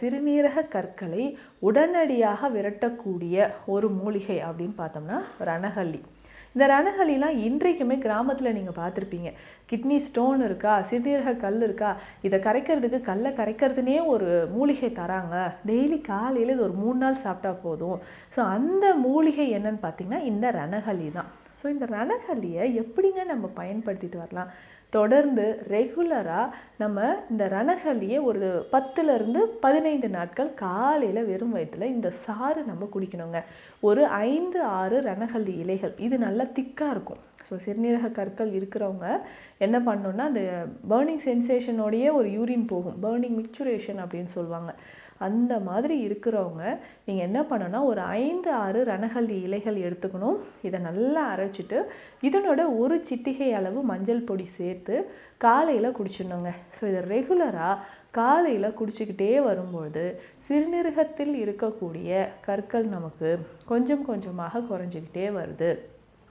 சிறுநீரக கற்களை உடனடியாக விரட்டக்கூடிய ஒரு மூலிகை அப்படின்னு பார்த்தோம்னா ரணகல்லி. இந்த ரணகல்லிலாம் இன்றைக்குமே கிராமத்தில் நீங்கள் பார்த்துருப்பீங்க. கிட்னி ஸ்டோன் இருக்கா, சிறுநீரக கல் இருக்கா, இதை கரைக்கிறதுக்கு கல்லை கரைக்கிறதுனே ஒரு மூலிகை தராங்க. டெய்லி காலையில் இது ஒரு 3 நாள் சாப்பிட்டா போதும். ஸோ அந்த மூலிகை என்னன்னு பார்த்தீங்கன்னா இந்த ரணகல்லி தான். ஸோ இந்த ரணகல்லியை எப்படிங்க நம்ம பயன்படுத்திட்டு வரலாம்? தொடர்ந்து ரெகுலராக நம்ம இந்த ரணகல்லியை ஒரு 10லேருந்து 15 நாட்கள் காலையில் வெறும் வயிற்றில் இந்த சாறு நம்ம குடிக்கணுங்க. ஒரு 5-6 ரணகல்லி இலைகள், இது நல்லா திக்காக இருக்கும். ஸோ சிறுநீரக கற்கள் இருக்கிறவங்க என்ன பண்ணணுன்னா, அந்த பேர்னிங் சென்சேஷனோடையே ஒரு யூரின் போகும், பேர்னிங் மிக்சுரேஷன் அப்படின்னு சொல்லுவாங்க. அந்த மாதிரி இருக்கிறவங்க நீங்கள் என்ன பண்ணணும்னா, ஒரு 5-6 ரணகல்லி இலைகள் எடுத்துக்கணும். இதை நல்லா அரைச்சிட்டு இதனோட ஒரு சிட்டிகை அளவு மஞ்சள் பொடி சேர்த்து காலையில் குடிச்சிடணுங்க. ஸோ இதை ரெகுலராக காலையில் குடிச்சிக்கிட்டே வரும்போது சிறுநீரகத்தில் இருக்கக்கூடிய கற்கள் நமக்கு கொஞ்சம் கொஞ்சமாக குறைஞ்சிக்கிட்டே வருது.